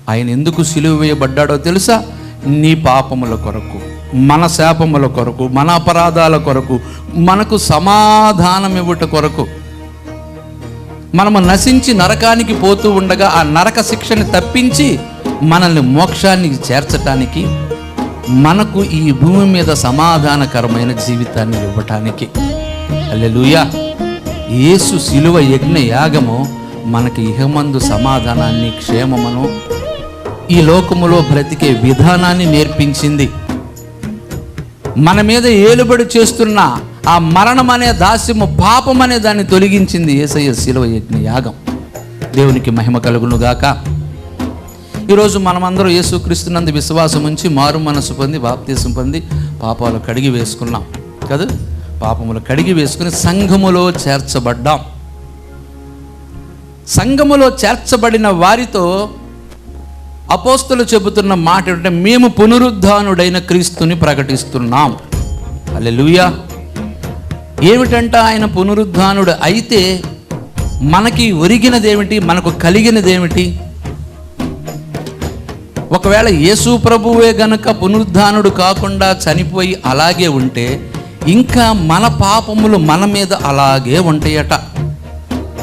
ఆయన ఎందుకు సిలువ వేయబడ్డాడో తెలుసా? నీ పాపముల కొరకు, మన శాపముల కొరకు, మన అపరాధాల కొరకు, మనకు సమాధానం ఇవ్వట కొరకు. మనము నశించి నరకానికి పోతూ ఉండగా ఆ నరక శిక్షని తప్పించి మనల్ని మోక్షానికి చేర్చటానికి, మనకు ఈ భూమి మీద సమాధానకరమైన జీవితాన్ని ఇవ్వటానికి. హల్లెలూయా. యేసు శిలువ యజ్ఞ యాగము మనకి ఇహమందు సమాధానాన్ని, క్షేమమును, ఈ లోకములో బ్రతికే విధానాన్ని నేర్పించింది. మన మీద ఏలుబడి చేస్తున్న ఆ మరణం అనే దాస్యము, పాపం అనే దాన్ని తొలగించింది యేసయ్య శిలువ యజ్ఞ యాగం. దేవునికి మహిమ కలుగును గాక. ఈరోజు మనమందరూ యేసుక్రీస్తునందు విశ్వాసం ఉంచి మారు మనసు పొంది బాప్తీసం పొంది పాపాలు కడిగి వేసుకున్నాం కదా. పాపములు కడిగి వేసుకుని సంఘములో చేర్చబడ్డాం. సంఘములో చేర్చబడిన వారితో అపోస్తలు చెబుతున్న మాట ఏంటంటే, మేము పునరుద్ధానుడైన క్రీస్తుని ప్రకటిస్తున్నాం. హల్లెలూయా. ఏమిటంట ఆయన పునరుద్ధానుడు అయితే మనకి ఒరిగినదేమిటి, మనకు కలిగినదేమిటి? ఒకవేళ యేసు ప్రభువే గనుక పునరుద్ధానుడు కాకుండా చనిపోయి అలాగే ఉంటే ఇంకా మన పాపములు మన మీద అలాగే ఉంటాయట.